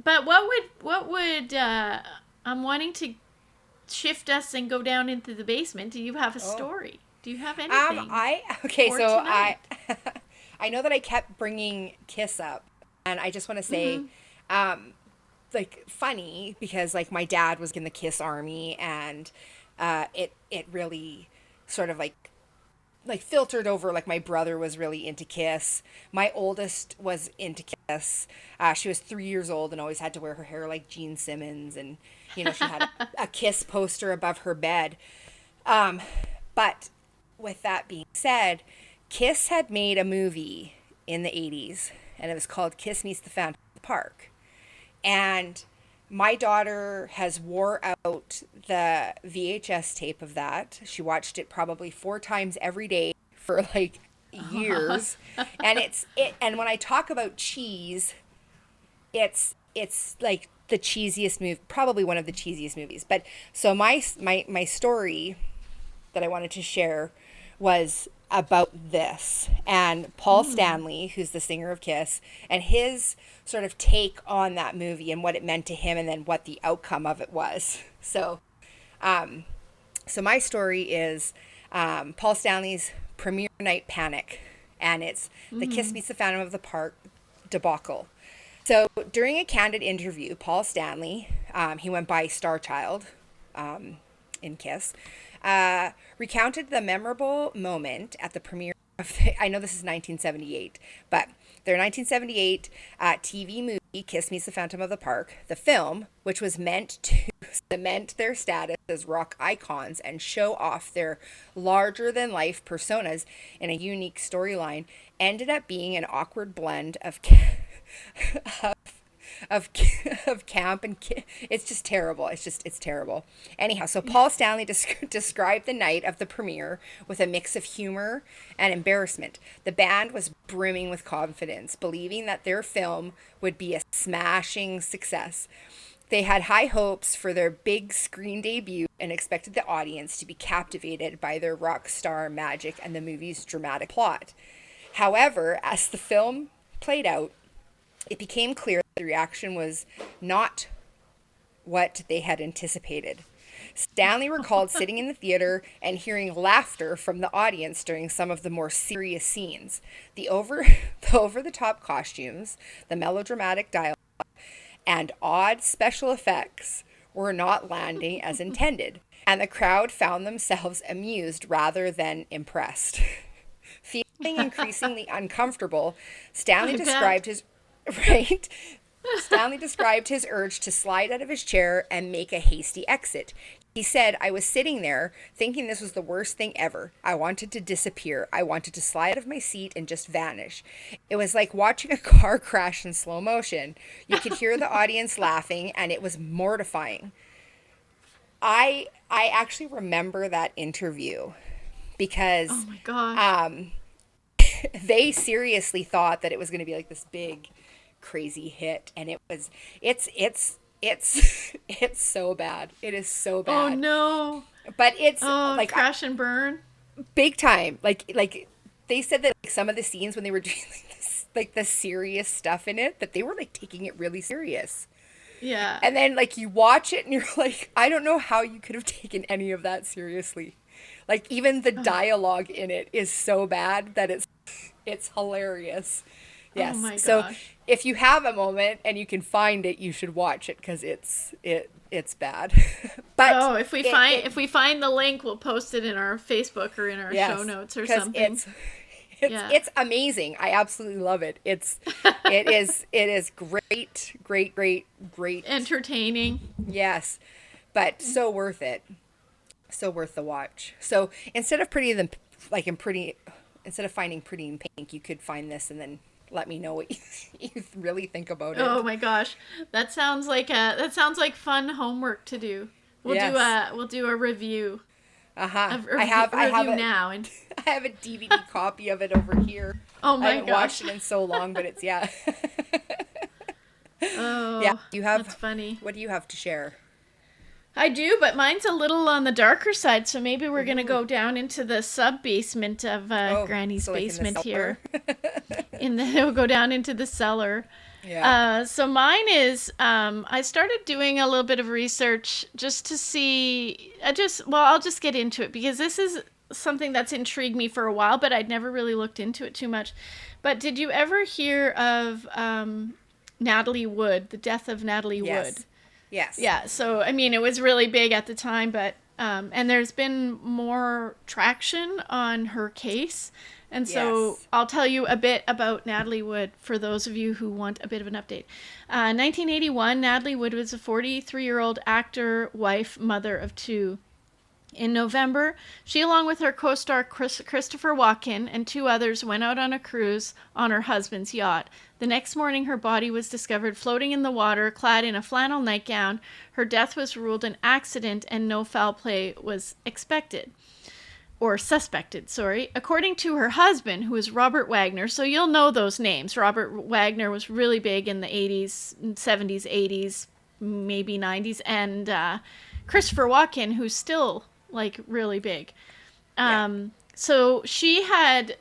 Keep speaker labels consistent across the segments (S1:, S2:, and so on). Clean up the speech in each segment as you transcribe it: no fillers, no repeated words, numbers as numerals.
S1: But what would I'm wanting to shift us and go down into the basement. Do you have a story? Do you have anything?
S2: Okay, so
S1: tonight?
S2: I know that I kept bringing Kiss up, and I just want to say, like, funny because like my dad was in the Kiss army, and it really sort of like filtered over. Like my brother was really into Kiss. My oldest was into Kiss. She was 3 years old and always had to wear her hair like Gene Simmons, and she had a Kiss poster above her bed. But with that being said, Kiss had made a movie in the 80s, and it was called Kiss Meets the Phantom of the Park. And my daughter has wore out the VHS tape of that. She watched it probably 4 times every day for like years. And and when I talk about cheese, it's like the cheesiest movie, probably one of the cheesiest movies. But so my story that I wanted to share was about this, and Paul Stanley, who's the singer of Kiss, and his sort of take on that movie and what it meant to him, and then what the outcome of it was. So my story is Paul Stanley's premiere night panic, and it's the Kiss Meets the Phantom of the Park debacle. So during a candid interview, Paul Stanley, he went by Starchild in Kiss, recounted the memorable moment at the premiere of, I know this is 1978, but their 1978 TV movie, Kiss Meets the Phantom of the Park, the film, which was meant to cement their status as rock icons and show off their larger-than-life personas in a unique storyline, ended up being an awkward blend of of of camp and it's just terrible. It's terrible. Anyhow, so Paul Stanley described the night of the premiere with a mix of humor and embarrassment. The band was brimming with confidence, believing that their film would be a smashing success. They had high hopes for their big screen debut and expected the audience to be captivated by their rock star magic and the movie's dramatic plot. However, as the film played out, it became clear that the reaction was not what they had anticipated. Stanley recalled sitting in the theater and hearing laughter from the audience during some of the more serious scenes. The over-the-top costumes, the melodramatic dialogue, and odd special effects were not landing as intended, and the crowd found themselves amused rather than impressed. Feeling increasingly uncomfortable, Stanley described his right. Stanley described his urge to slide out of his chair and make a hasty exit. He said, "I was sitting there thinking this was the worst thing ever. I wanted to disappear. I wanted to slide out of my seat and just vanish. It was like watching a car crash in slow motion. You could hear the audience laughing, and it was mortifying." I actually remember that interview because
S1: Oh my gosh.
S2: they seriously thought that it was going to be like this big crazy hit, and it's so bad. It is so
S1: Oh
S2: bad.
S1: no.
S2: But it's
S1: Oh,
S2: like
S1: crash and burn.
S2: big time. Like they said that like some of the scenes when they were doing like the serious stuff in it, that they were like taking it really serious.
S1: Yeah.
S2: And then like you watch it and you're like, I don't know how you could have taken any of that seriously. Like even the dialogue in it is so bad that it's hilarious. Yes.
S1: Oh my
S2: So
S1: gosh.
S2: if you have a moment and you can find it, you should watch it because it's bad. But
S1: Oh, if we find the link, we'll post it in our Facebook or in our show notes or something.
S2: It's amazing. I absolutely love it. It is great.
S1: Entertaining.
S2: Yes, but so worth it. So worth the watch. So instead of instead of finding Pretty in Pink, you could find this and then let me know what you really think about it.
S1: Oh my gosh, that sounds like fun homework to do. We'll do a review.
S2: I have
S1: now, and
S2: I have a DVD copy of it over here.
S1: oh my
S2: I haven't
S1: gosh.
S2: watched it in so long, but it's
S1: Oh,
S2: yeah.
S1: that's funny.
S2: What do you have to share?
S1: I do, but mine's a little on the darker side, so maybe we're gonna go down into the sub basement of Granny's
S2: so like
S1: basement
S2: in the
S1: here. We'll go down into the cellar,
S2: Yeah.
S1: So mine is, I started doing a little bit of research just to see, I'll just get into it because this is something that's intrigued me for a while, but I'd never really looked into it too much. But did you ever hear of Natalie Wood, the death of Natalie Wood?
S2: Yes. Yes.
S1: Yeah, so I mean, it was really big at the time, but and there's been more traction on her case. And so
S2: Yes.
S1: I'll tell you a bit about Natalie Wood for those of you who want a bit of an update. 1981, Natalie Wood was a 43-year-old actor, wife, mother of two. In November, she, along with her co-star Christopher Walken and two others, went out on a cruise on her husband's yacht. The next morning, her body was discovered floating in the water, clad in a flannel nightgown. Her death was ruled an accident and no foul play was expected. Or suspected, sorry. According to her husband, who is Robert Wagner, so you'll know those names. Robert Wagner was really big in the 80s, 70s, 80s, maybe 90s. And Christopher Walken, who's still like really big.
S2: Yeah.
S1: So she had,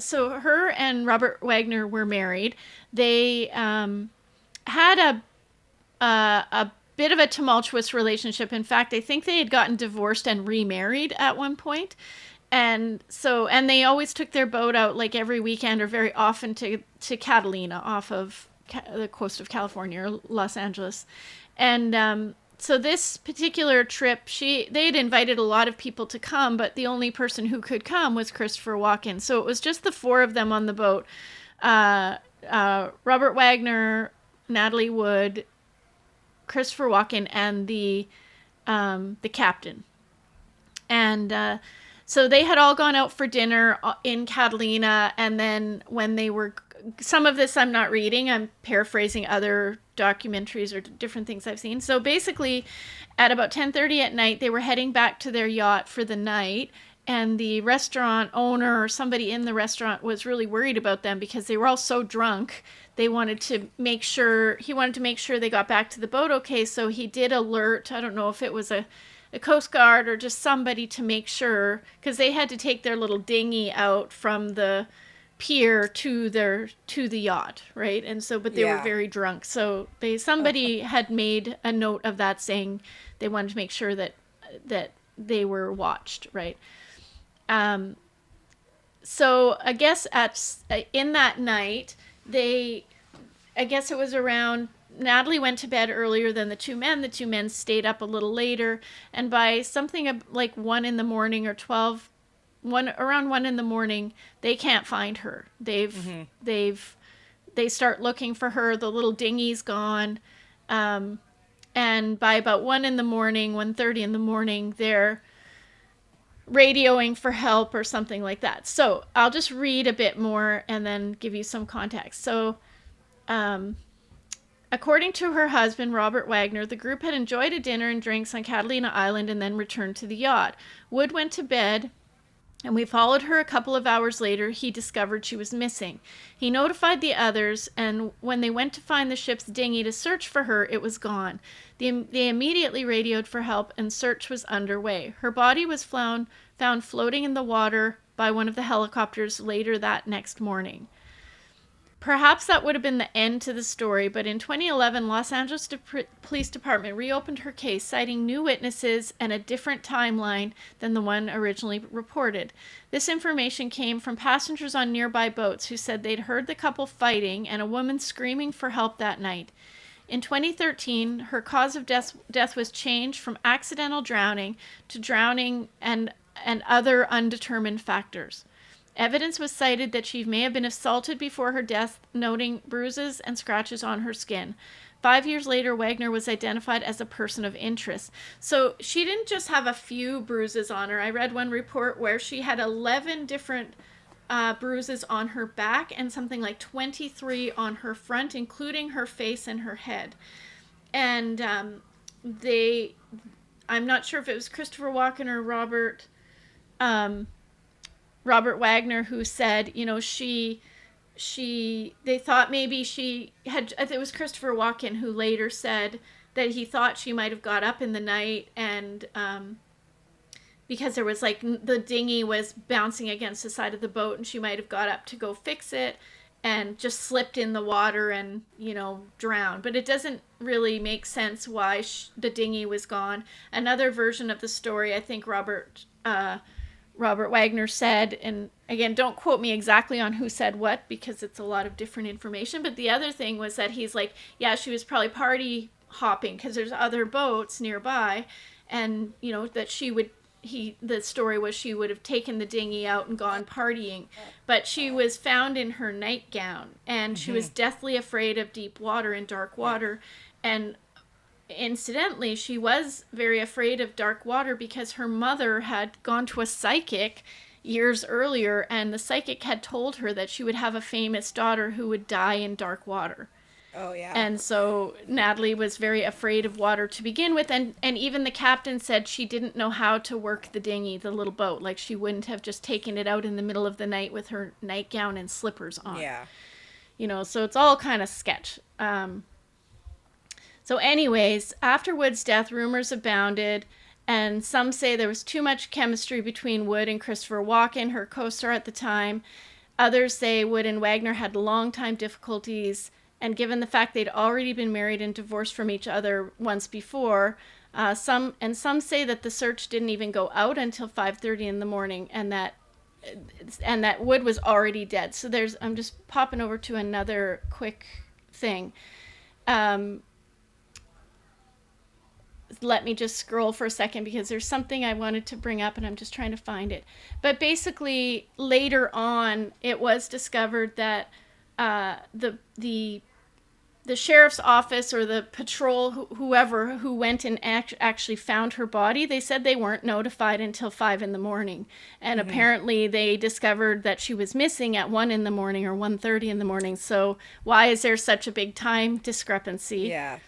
S1: so her and Robert Wagner were married. They had a bit of a tumultuous relationship. In fact, I think they had gotten divorced and remarried at one point. And so, and they always took their boat out like every weekend or very often to Catalina off of the coast of California or Los Angeles. And so this particular trip, they had invited a lot of people to come, but the only person who could come was Christopher Walken. So it was just the four of them on the boat. Robert Wagner, Natalie Wood, Christopher Walken, and the captain. And so they had all gone out for dinner in Catalina, and then when they were, some of this I'm not reading, I'm paraphrasing other documentaries or different things I've seen. So basically, at about 10:30 at night, they were heading back to their yacht for the night, and the restaurant owner or somebody in the restaurant was really worried about them because they were all so drunk. He wanted to make sure they got back to the boat okay, so he did alert, I don't know if it was a Coast Guard or just somebody to make sure, because they had to take their little dinghy out from the pier to the yacht, right? And so, but they were very drunk, so somebody had made a note of that, saying they wanted to make sure that they were watched, right? So I guess in that night, I guess it was around, Natalie went to bed earlier than the two men. The two men stayed up a little later, and by something like 1 in the morning or around 1 in the morning, they can't find her. They start looking for her. The little dinghy's gone. And by about 1 in the morning, 1:30 in the morning, they're radioing for help or something like that. So I'll just read a bit more and then give you some context. So, according to her husband, Robert Wagner, the group had enjoyed a dinner and drinks on Catalina Island and then returned to the yacht. Wood went to bed, and we followed her a couple of hours later. He discovered she was missing. He notified the others, and when they went to find the ship's dinghy to search for her, it was gone. They immediately radioed for help, and search was underway. Her body was found floating in the water by one of the helicopters later that next morning. Perhaps that would have been the end to the story, but in 2011, Los Angeles Police Department reopened her case, citing new witnesses and a different timeline than the one originally reported. This information came from passengers on nearby boats who said they'd heard the couple fighting and a woman screaming for help that night. In 2013, her cause of death was changed from accidental drowning to drowning and other undetermined factors. Evidence was cited that she may have been assaulted before her death, noting bruises and scratches on her skin. 5 years later, Wagner was identified as a person of interest. So she didn't just have a few bruises on her. I read one report where she had 11 different bruises on her back and something like 23 on her front, including her face and her head. And I'm not sure if it was Christopher Walken or Robert Wagner who said, they thought maybe she had, it was Christopher Walken who later said that he thought she might have got up in the night and, because there was the dinghy was bouncing against the side of the boat and she might have got up to go fix it. and just slipped in the water and, drowned. But it doesn't really make sense why the dinghy was gone. Another version of the story, I think Robert Wagner said, and again, don't quote me exactly on who said what because it's a lot of different information, but the other thing was that he's like, yeah, she was probably party hopping because there's other boats nearby, and that the story was she would have taken the dinghy out and gone partying, but she was found in her nightgown, and she was deathly afraid of deep water and dark water. And incidentally, she was very afraid of dark water because her mother had gone to a psychic years earlier, and the psychic had told her that she would have a famous daughter who would die in dark water.
S2: Oh, yeah.
S1: And so Natalie was very afraid of water to begin with, and even the captain said she didn't know how to work the dinghy, the little boat. Like, she wouldn't have just taken it out in the middle of the night with her nightgown and slippers on.
S2: Yeah.
S1: So it's all kind of sketch. So anyways, after Wood's death, rumors abounded, and some say there was too much chemistry between Wood and Christopher Walken, her co-star at the time. Others say Wood and Wagner had long-time difficulties, and given the fact they'd already been married and divorced from each other once before, some say that the search didn't even go out until 5:30 in the morning, and that Wood was already dead. So I'm just popping over to another quick thing. Let me just scroll for a second because there's something I wanted to bring up and I'm just trying to find it. But basically, later on, it was discovered that the sheriff's office or the patrol, whoever who went and actually found her body, they said they weren't notified until 5 in the morning. And apparently they discovered that she was missing at 1 in the morning or 1:30 in the morning. So why is there such a big time discrepancy?
S2: Yeah.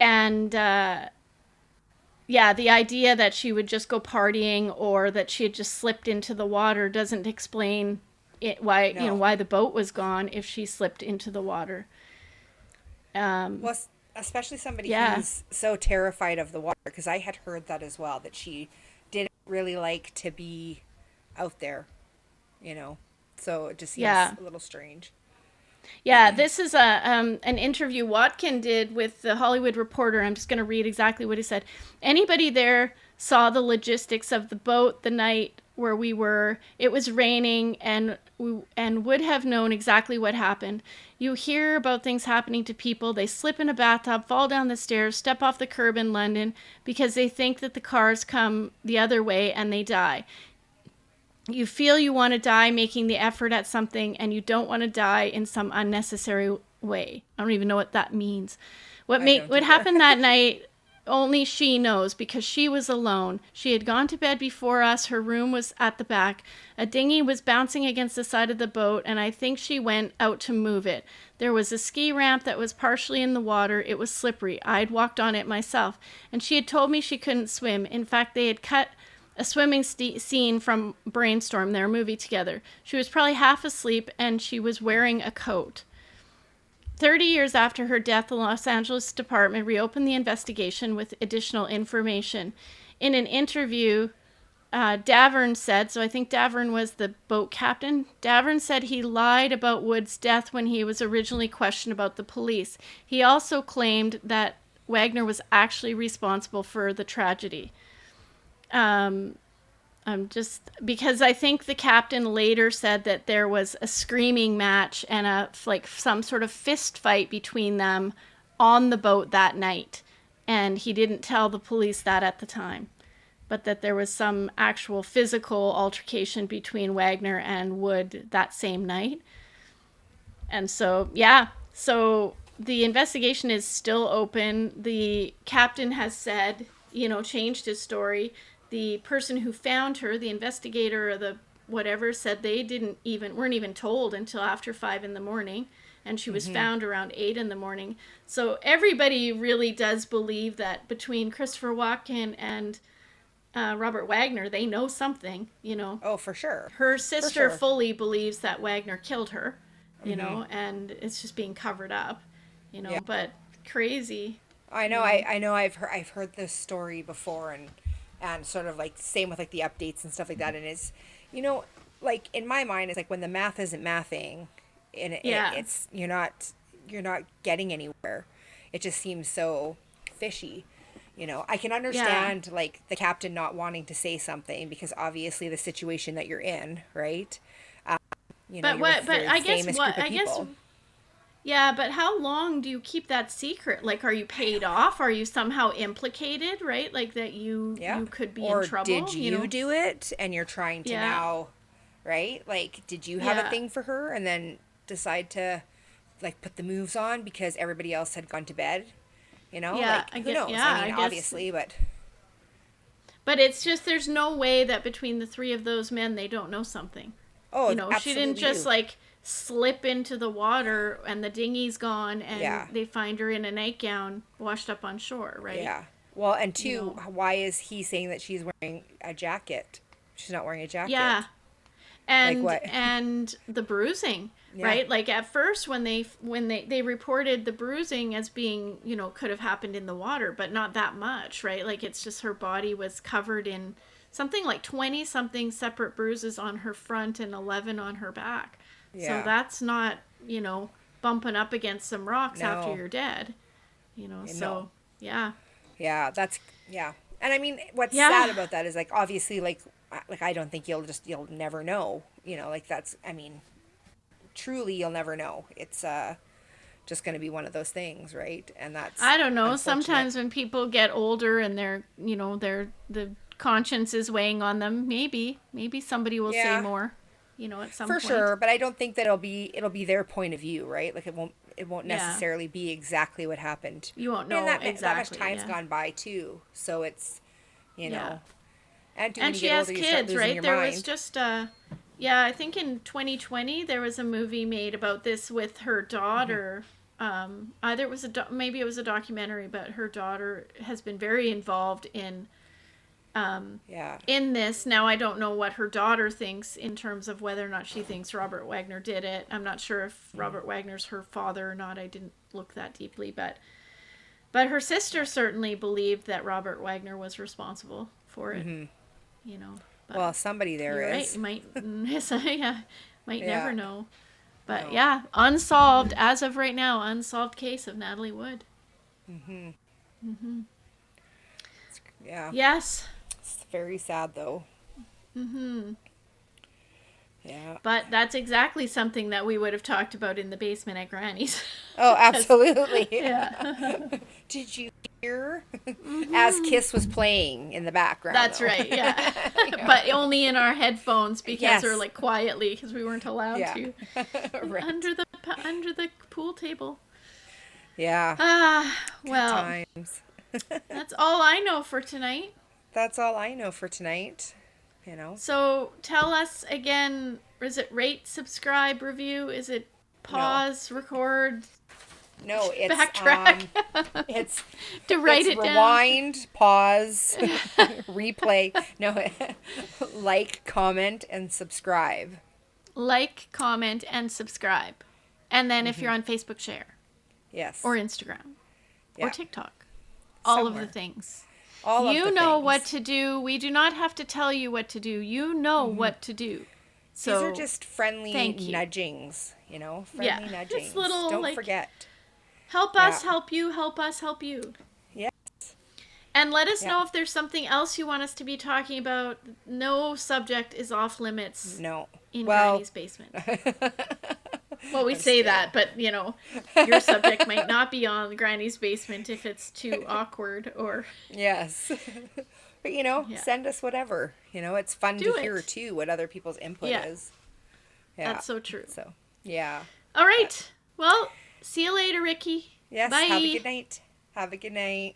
S1: And the idea that she would just go partying or that she had just slipped into the water doesn't explain why the boat was gone if she slipped into the water.
S2: Well, especially somebody who's so terrified of the water, because I had heard that as well, that she didn't really like to be out there, so it just seems a little strange.
S1: Yeah, this is an interview Watkin did with the Hollywood Reporter. I'm just going to read exactly what he said. Anybody there saw the logistics of the boat the night where we were. It was raining and would have known exactly what happened. You hear about things happening to people. They slip in a bathtub, fall down the stairs, step off the curb in London because they think that the cars come the other way and they die. You feel you want to die making the effort at something, and you don't want to die in some unnecessary way. I don't even know what that means. What happened that night, only she knows, because she was alone. She had gone to bed before us. Her room was at the back. A dinghy was bouncing against the side of the boat, and I think she went out to move it. There was a ski ramp that was partially in the water. It was slippery. I'd walked on it myself, and she had told me she couldn't swim. In fact, they had cut a swimming scene from Brainstorm, their movie together. She was probably half asleep, and she was wearing a coat. 30 years after her death, the Los Angeles Department reopened the investigation with additional information. In an interview, Davern said, so I think Davern was the boat captain, Davern said he lied about Wood's death when he was originally questioned about the police. He also claimed that Wagner was actually responsible for the tragedy. Just because I think the captain later said that there was a screaming match and some sort of fist fight between them on the boat that night, and he didn't tell the police that at the time, but that there was some actual physical altercation between Wagner and Wood that same night. And so the investigation is still open. The captain has said, changed his story. The person who found her, the investigator or the whatever, said they weren't even told until after 5 in the morning, and she was found around 8 in the morning. So everybody really does believe that between Christopher Walken and Robert Wagner, they know something,
S2: Oh, for sure.
S1: Her sister fully believes that Wagner killed her, and it's just being covered up, but crazy.
S2: I know. I know. I've heard this story before, and sort of like same with like the updates and stuff like that. And it's, like, in my mind, it's like when the math isn't mathing, and it's you're not getting anywhere. It just seems so fishy. I can understand like the captain not wanting to say something because obviously the situation that you're in, right?
S1: But
S2: you're
S1: what?
S2: with a
S1: But
S2: very
S1: I guess
S2: famous
S1: what?
S2: group of
S1: I guess.
S2: people.
S1: Yeah, but how long do you keep that secret? Like, are you paid off? Are you somehow implicated? Right? Like that you could be in
S2: Or
S1: trouble.
S2: did you do it and you're trying to
S1: Yeah.
S2: now, right? Like, did you have a
S1: Yeah.
S2: thing for her and then decide to like put the moves on because everybody else had gone to bed?
S1: Yeah.
S2: Like
S1: I
S2: who
S1: get.
S2: knows?
S1: Yeah.
S2: I
S1: I
S2: mean,
S1: guess.
S2: obviously, but
S1: But it's just there's no way that between the three of those men they don't know something.
S2: oh,
S1: She didn't
S2: absolutely
S1: just
S2: do.
S1: like slip into the water and the dinghy's gone and
S2: Yeah.
S1: they find her in a nightgown washed up on shore, right?
S2: Yeah. Well, and
S1: You
S2: two,
S1: know.
S2: why is he saying that she's wearing a jacket? She's not wearing a
S1: Yeah.
S2: jacket. Like
S1: and
S2: what?
S1: and the bruising,
S2: Yeah.
S1: right? Like at first when they reported the bruising as being, could have happened in the water, but not that much, right? Like it's just her body was covered in something like 20 something separate bruises on her front and 11 on her back. So
S2: Yeah.
S1: that's not, bumping up against some rocks after
S2: No.
S1: you're dead,
S2: No.
S1: so yeah.
S2: Yeah, yeah. And I mean, what's
S1: Yeah.
S2: sad about that is like obviously like I don't think you'll never know. Like that's I mean, truly you'll never know. It's just going to be one of those things, right? And that's
S1: I don't know.
S2: unfortunate.
S1: Sometimes when people get older and the conscience is weighing on them, maybe somebody will say
S2: Yeah.
S1: more, at some
S2: For
S1: point.
S2: sure, but I don't think that it'll be their point of view, right? Like it won't
S1: Yeah.
S2: necessarily be exactly what happened.
S1: You won't
S2: And
S1: know
S2: that
S1: exactly.
S2: much time's
S1: yeah.
S2: gone by too, so it's you
S1: Yeah.
S2: know, and when
S1: And
S2: you
S1: she
S2: get
S1: has
S2: older, you start
S1: kids,
S2: losing
S1: right?
S2: your
S1: There
S2: mind.
S1: was just yeah, I think in 2020 there was a movie made about this with her daughter. Either it was maybe it was a documentary, but her daughter has been very involved
S2: Yeah.
S1: in this. Now I don't know what her daughter thinks in terms of whether or not she thinks Robert Wagner did it. I'm not sure if Robert Wagner's her father or not. I didn't look that deeply, but her sister certainly believed that Robert Wagner was responsible for it. But
S2: Well, somebody there
S1: you're right.
S2: is.
S1: You might yeah, might
S2: Yeah.
S1: never know. But
S2: No.
S1: yeah, unsolved as of right now, unsolved case of Natalie Wood.
S2: Yeah.
S1: Yes.
S2: It's very sad though. Yeah.
S1: But that's exactly something that we would have talked about in the basement at Granny's.
S2: Oh, absolutely.
S1: Yeah.
S2: Did you hear? As Kiss was playing in the background.
S1: That's
S2: though.
S1: right, yeah. But only in our headphones because
S2: Yes.
S1: or like quietly because we weren't allowed
S2: Yeah.
S1: to.
S2: Right.
S1: Under the pool table.
S2: Yeah.
S1: Well,
S2: Times.
S1: that's all I know for tonight.
S2: That's all I know for tonight.
S1: So tell us again, is it rate, subscribe, review? Is it pause, record,
S2: No, it's
S1: backtrack?
S2: it's
S1: To write
S2: it's
S1: it down.
S2: rewind, pause, replay. No, like, comment, and subscribe.
S1: Like, comment, and subscribe. And then if you're on Facebook, share.
S2: Yes.
S1: Or Instagram. Or
S2: Yeah.
S1: TikTok. All
S2: Somewhere.
S1: of the things.
S2: All of
S1: You
S2: the
S1: know
S2: things.
S1: what to do. We do not have to tell you what to do. You know what to do. So
S2: These are just friendly
S1: thank you.
S2: nudgings, friendly
S1: Yeah,
S2: nudgings.
S1: just little,
S2: Don't
S1: like-
S2: forget.
S1: help us,
S2: Yeah.
S1: help you, help us, help you.
S2: Yes.
S1: And let us
S2: Yeah.
S1: know if there's something else you want us to be talking about. No subject is off limits
S2: No.
S1: in
S2: Well,
S1: Granny's basement. Well, we say that, but your subject might not be on Granny's basement if it's too awkward or
S2: yes. But send us whatever. It's fun
S1: Do
S2: to hear
S1: it.
S2: too what other people's input
S1: Yeah.
S2: is. Yeah.
S1: That's so true.
S2: So, yeah.
S1: All right. Well, see you later, Ricki.
S2: Yes.
S1: Bye.
S2: Have a good night. Have a good night.